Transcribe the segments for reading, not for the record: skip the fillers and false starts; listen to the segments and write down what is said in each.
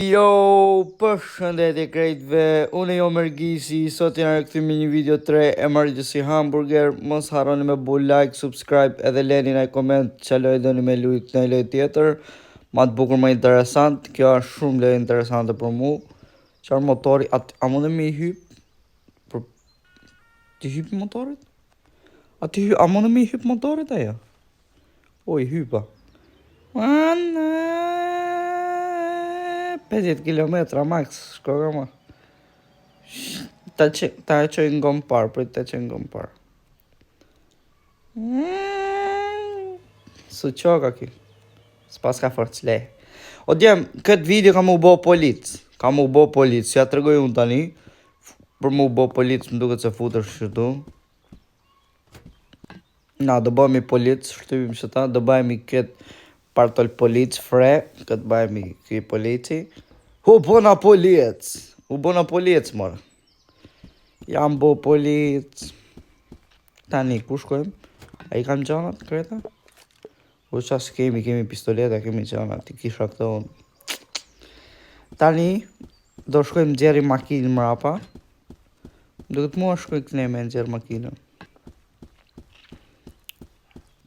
Jo, përshëndetje krejtve, unë jo Mergisi, sot jena rikëthim me një video 3 e Emergency Hamburger. Mos harroni me bu like, subscribe edhe leni në koment që lojë doni me lujt në lojë tjetër. Ma të bukur më interesant, kjo është shumë lojë interesante për mu. Qarë motori, a mundë me i hyp? Ti hyp motorit? A mundë me i hyp motorit aja? O, i hypa. 50 kilometra max, shkoga ma. Ta e qoj në gomë parë, për ta qoj në gomë parë. Su qoka ki. S'pas ka forcë le. O djem, këtë video ka mu bo polic. Ja të regoj unë tani. Për mu bo polic, më duket se futër shëtu. Na, do bëjmë i polic, shtypim shëta, do bëjmë i këtë partol polic, fre, këtë bëjmë i këtë polici. U bona polic, mërë. Jam bo polic. Tani, ku shkojmë? A i kam gjanat, kreta? U qas kemi pistoleta, kemi gjanat, i kisha këto unë. Tani, do shkojmë gjeri makinë mrapa. Do këtë mua shkojmë kënejme në gjerë makinë.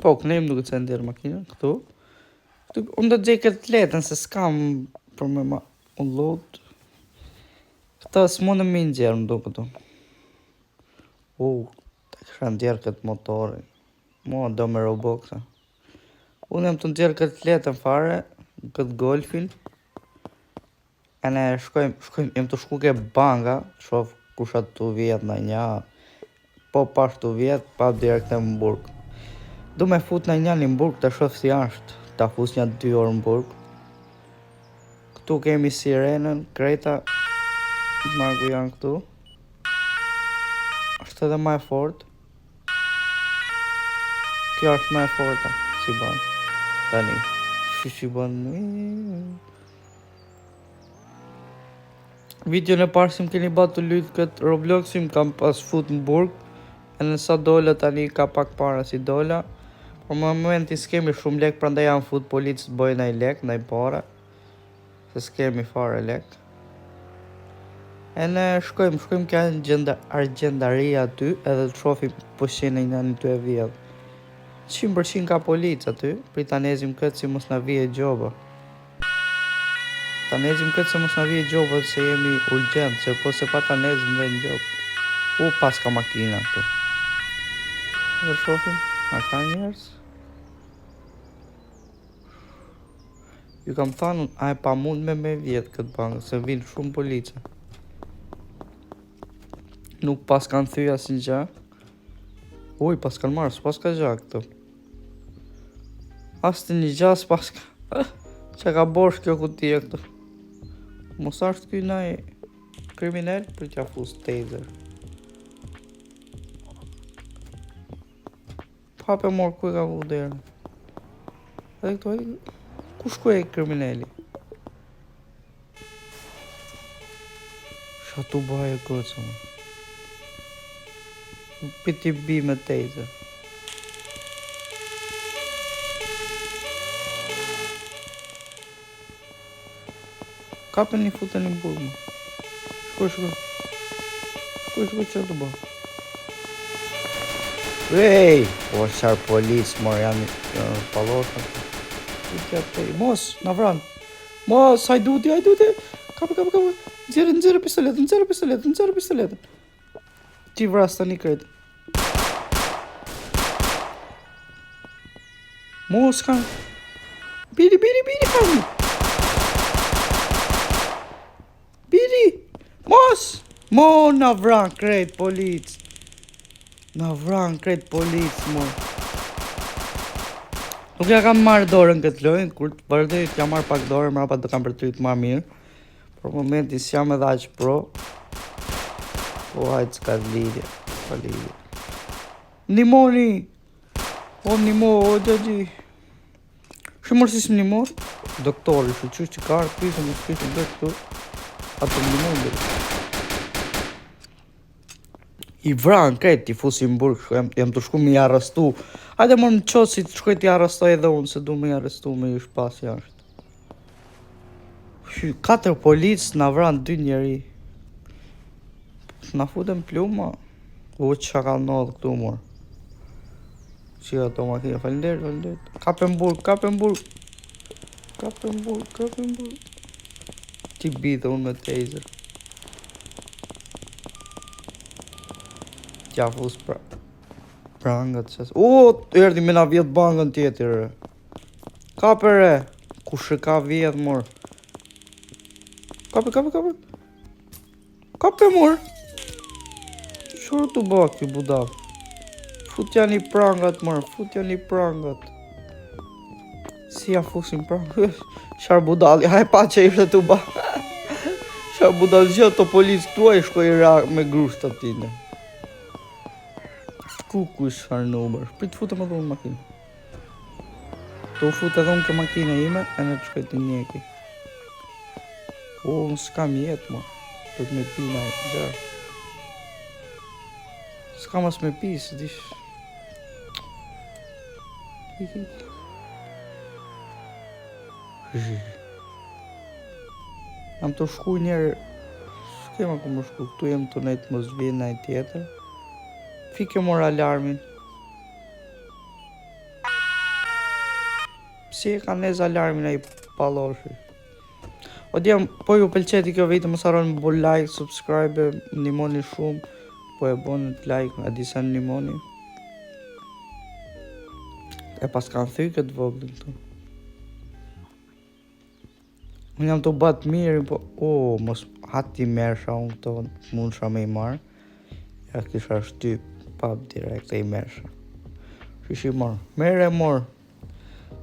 Po, kënejmë do këtë se në gjerë makinë, këtu. Unë do të gjej këtë letën, se s'kam për me ma unload. Këta s'mone me në gjerë, më do këtu. Të kësha në gjerë këtë motorin. Mua do me Robloxa. Unë jem të në gjerë këtë letën fare, këtë golfin. E ne shkojmë, jem të shku ke banga, shof kushat të vjetë në nja. Po pash të vjetë, pa direkt e më burg. Do me fut në një në burg të shof si ashtë. Ta fus një 2 orë në burg. Këtu kemi sirenën, kreta. Margu janë këtu. Ashtë edhe ma e fort. Kjo është ma e forta. Si ban. Tani. Si ban. Video në parë si më keni ba të lytë këtë Roblox, si më kam pas fut në burg. E nësa dola tani ka pak para si dola. Por më momenti s'kemi shumë lek, prandaj janë fut policë të bëjnë aj lek, naj para. Se s'kemi fare lek. E ne shkojmë kja në argendaria aty, edhe të shofim pëshin e një të e vjedh. 100% ka policë aty, pri ta nezim këtë si mos na vije gjoba. Ta nezim këtë se mos na vije gjoba, se jemi urgent, se po se pa ta nezim dhe në gjobë. Pas ka makina këtu. Dhe shofim, a ka njerës? Ju kam thënë, a e pa mund me vjetë këtë bangë, se vinë shumë police. Nuk pas kanë thyja si gja. Pas kanë marrë, s'pas ka gja këtu. As të një gja, s'pas ka... Që ka bosh kjo kutia këtu. Mos ashtë kjo naj kriminell, për t'ja fus taser. Pape morë, kuj ka vu derë. Edhe këtu, ku shku e kriminelli? Shatu baje këtësë më. Piti bi me taser. Kape një futën një burë më. Shkoj që të bërë. Ej! O sharë policë, mor janë palosë. Mos, na vranë. Mos, hajduti. Kape. Nëzirë pistoletën. Ti vras të një kretë. Mos, kanë. Biri, kanë. Biri. Mos. Na vranë kretë policë. Mor. Nuk ja kam marrë dorën këtë lojnë, kur të vërdejt ja marrë pak dorën, mrapa të kam përtryt ma mirë. Por momenti si jam edhe aqë pro. Hajtë s'ka lidhje. Nimoni! Gjagji. Shumër si s'më nimor? Doktori, qështë që karë, pisëm, dhe këtu. Ato më nimon dhe. I vranë kretë, ti fusim burg, jam të shku me i arrestu. Hajde më në qotë si të shkoj t'i arrestoj edhe unë, se du me i arrestu me i shpas jashtë. 4 polic na vran 2 njeri. Na futën pluma. U që ka ndodhë këtu mor. Që ato makina, falenderit. Kapën burg. Ti bidhe unë me taser. Tja fus prangat qes. Erdi me na vjet bangën tjetër. Kapë re. Kush e ka vjet mor. Kapë. Kapë mor. Qërë të bak të budak? Futja një prangat mor. Si ja fusin prangat? Qarë budalli, haj pa që ishte të bak. Qarë budalli gjithë të policë këtu e shkoj me grusht të tine. Ku ishë nuber. Prit futë më dhunë makinë. Tu futë edhe unë ke makina ime e në të shkoj të njeki. Unë s'kam jetë mo. Të me pina e gjarë. S'kam as me pi, së dish. Jam të shku njerë. S'kema ku më shku. Këtu jem të nejtë më zvinë nëjë tjetër. Fike mor alarmin. Si e ka nez alarmin e i paloshi. O djem, po ju pëlqeti kjo video, mos harroni me bo like, subscribe, ndihmoni shumë. Po e boni like, a disa ndihmoni. E pas kanë thy këtë voglin këtu. Unë jam të batë mirë, po... mos hati mersha unë këto, mund shra me i marë. Ja kisha shtyp, pap direkt e i mersha. Shishi morë, mere morë.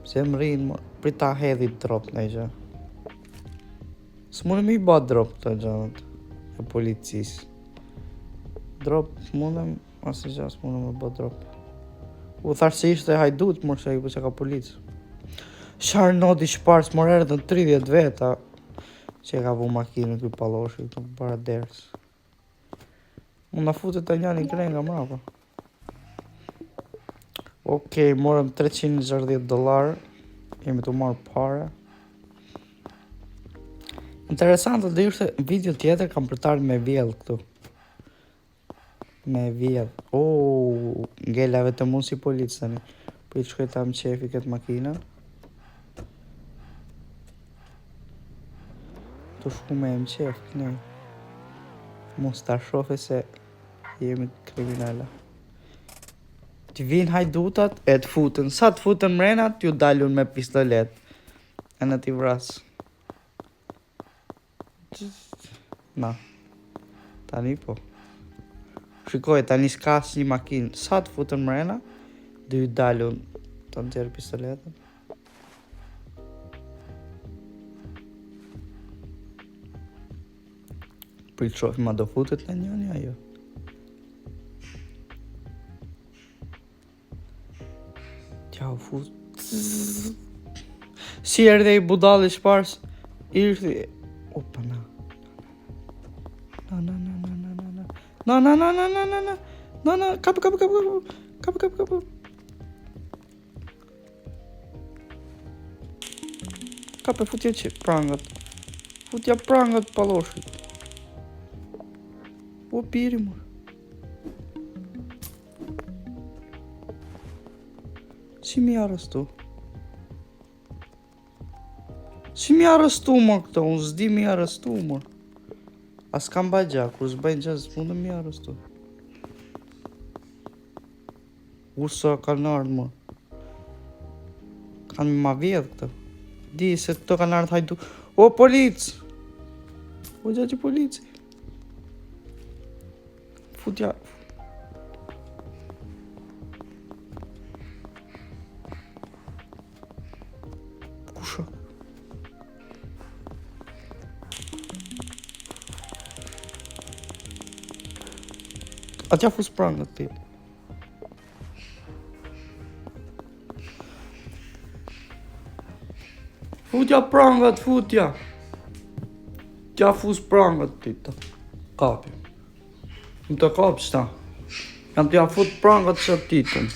Se më rinë morë, prita hedhi drop në i gjë. Së mundëm i ba drop të gjënët, e policisë. Drop, mundëm, asë gjë, së mundëm i ba drop. U tharë se ishte hajdut, morë që i po që ka policë. Sharë nodi shparës, morë erë dhe 30 veta. Që ka bu makinë këj paloshi, të para derës. Unë na futet të njani krej nga mrapa. Okej, morëm $360. Jemi të marrë pare. Interesantë dhe ishte video tjetër kam përtarë me vjell këtu. Me vjell. Ngella vetëm unë si policë tani. Për i shkoj tam qefi këtë makinën. Të shku me em qef, kënej. Mos ta shofe se jemi kriminala. Të vinë hajdutat e të futën. Sa të futën mrena, t'ju dalun me pistolet. E në t'i vrasë. Na. Tani po. Shikoj, tani s'ka si një makinë. Sa të futën mrena, dhe ju dalun të nxerë pistoletën. Për i të shofi ma do futet në njëni ajo. Tja u fut. Si erdhe i budalli shpars. Irthi. Opa na. Na. Kapë. Kapë futja që prangat. Futja prangat paloshit. O piri mor. Si mi arrestu? Si mi arrestu mor këto? Unë zdi mi arrestu mor. As kam bagja, kur s'bajnë gjaz, mundë mi arrestu. Usa kanë ardhë mor. Kanë ma vjedhë këto. Di se këto kanë ardhë hajdu. O policë! O gjatë polici. Futja. Kusha. Atja fus prangët ti. Futja prangët, futja. Tja fus prangët ti të kapi. Më të kapë qëta. Jam t'ja fut prangët që titën.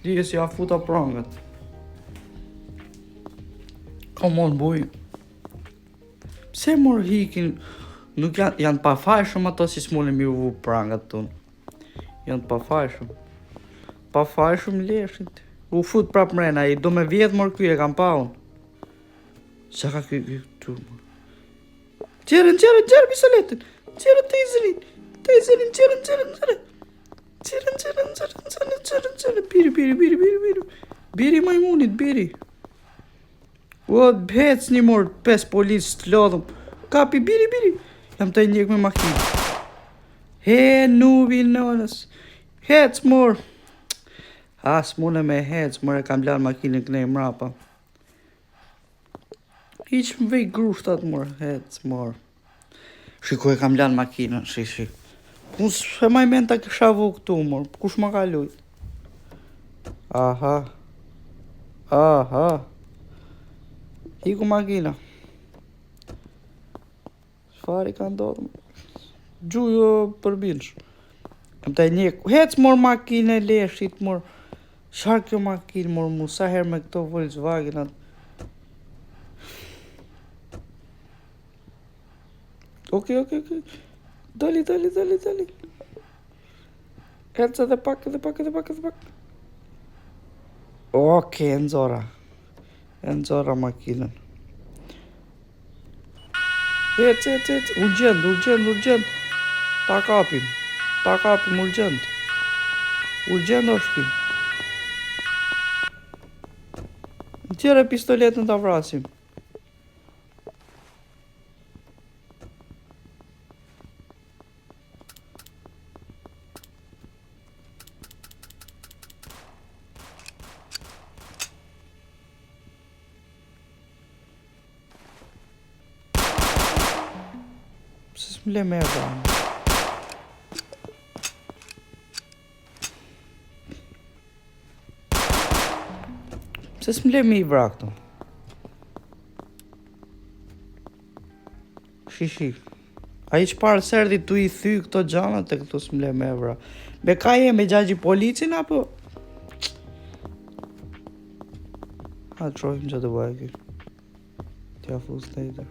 Dije si ja futa prangët. Come on, boy. Pse mor hikin? Nuk janë pa fajshëm ato si s'mune mi u prangat ton. Janë pa fajshëm. Pa fajshëm leshit. U fut prap mrena, i do me vjetë mor kuj e kam pa unë. Qa ka kuj këtu? Qeren, pistoletin. Qeren Qeren. Biri. Biri majmunit, biri. O, hec një mor, 5 polis të lodhëm. Kapi, biri. Jam të njek me makinë. He, nubi nënës. Hec mor. As mune me hec, mor e kam lanë makinën kënej mrapa. Hiq më vej grushtat mor, hec mor. Shiko e kam lanë makinën, shi. Unë se maj men ta kësha vu këtu mor, kush ma ka lujt? Aha. Hiku makina. Shfari ka ndodhë. Gjujo përbinsh. Jam të njek. Hec mor makinë e leshit mor. Qarë kjo makinë mor mu? Sa her me këto Volkswagenat? Ok. Dali. Heca dhe pak. Ok, e nëzora makinën. Hec. Urgent. Ta kapim urgent. Urgent është kim. Tjere pistoletën ta vrasim. Pse s'mle me e vranë? Pse s'mle me i vra këto? Shi. A i qparë sërdi tu i thy këto gjanat e këto s'mle me e vra. Be ka me gjagji policin apo? A të trojmë që të bëjë kjo. Tja fus të i të.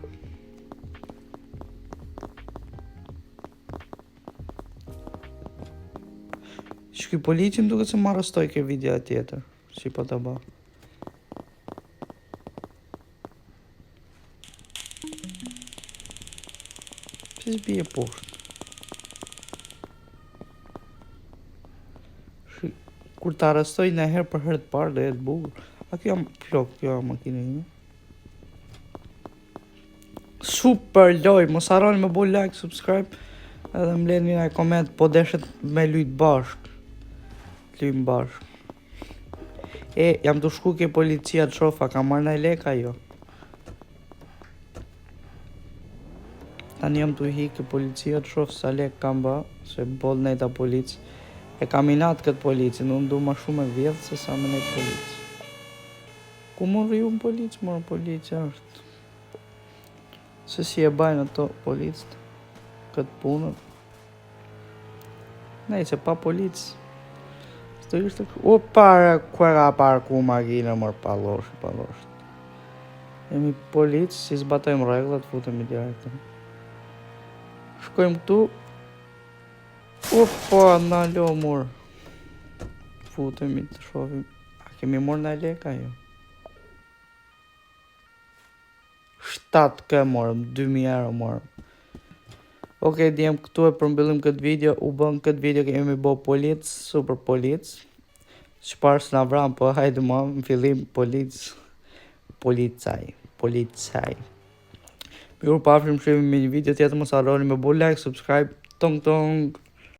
Shky policin duke se më arrestoj ke video tjetër. Si po të ba. Pse s'bije poshtë? Kur të arrestoj në herë për herë të parë dhe e të bukur. A kjo flok, kjo makinë ime. Super loj, mos harroni me bu like, subscribe. Edhe më leni një koment, po deshet me lujt bashk. Lujt bashk. Jam të shku ke policia të shofa, ka marrë në leka jo. Tani jam të hi ke policia të shof sa lek kam ba, se boll nejta polic. E kam inat këtë policin, unë du ma shumë e vjedhë se sa me nejtë polic. Ku më rriju në polic, morë policia është. Se si e bajnë ato policët, këtë punën. Nej, se pa polic. Së ishte kërë. O, pare, kërë ka parku makina, morë palosh. Jemi polic, si zbatojmë reglat, futemi direktën. Shkojmë këtu. Opa, na lo mor. Futemi të shofim. A kemi mor në leka jo? 7 ke morëm, 2000 euro morëm. Ok, djem këtu e përmbyllim këtë video. U bën këtë video kemi bo polic, super polic. Shparë së nga vram, po hajde ma, në fillim policaj. Mirë pafshim, shemi me një video tjetër, mos harroni me bu like, subscribe, tong.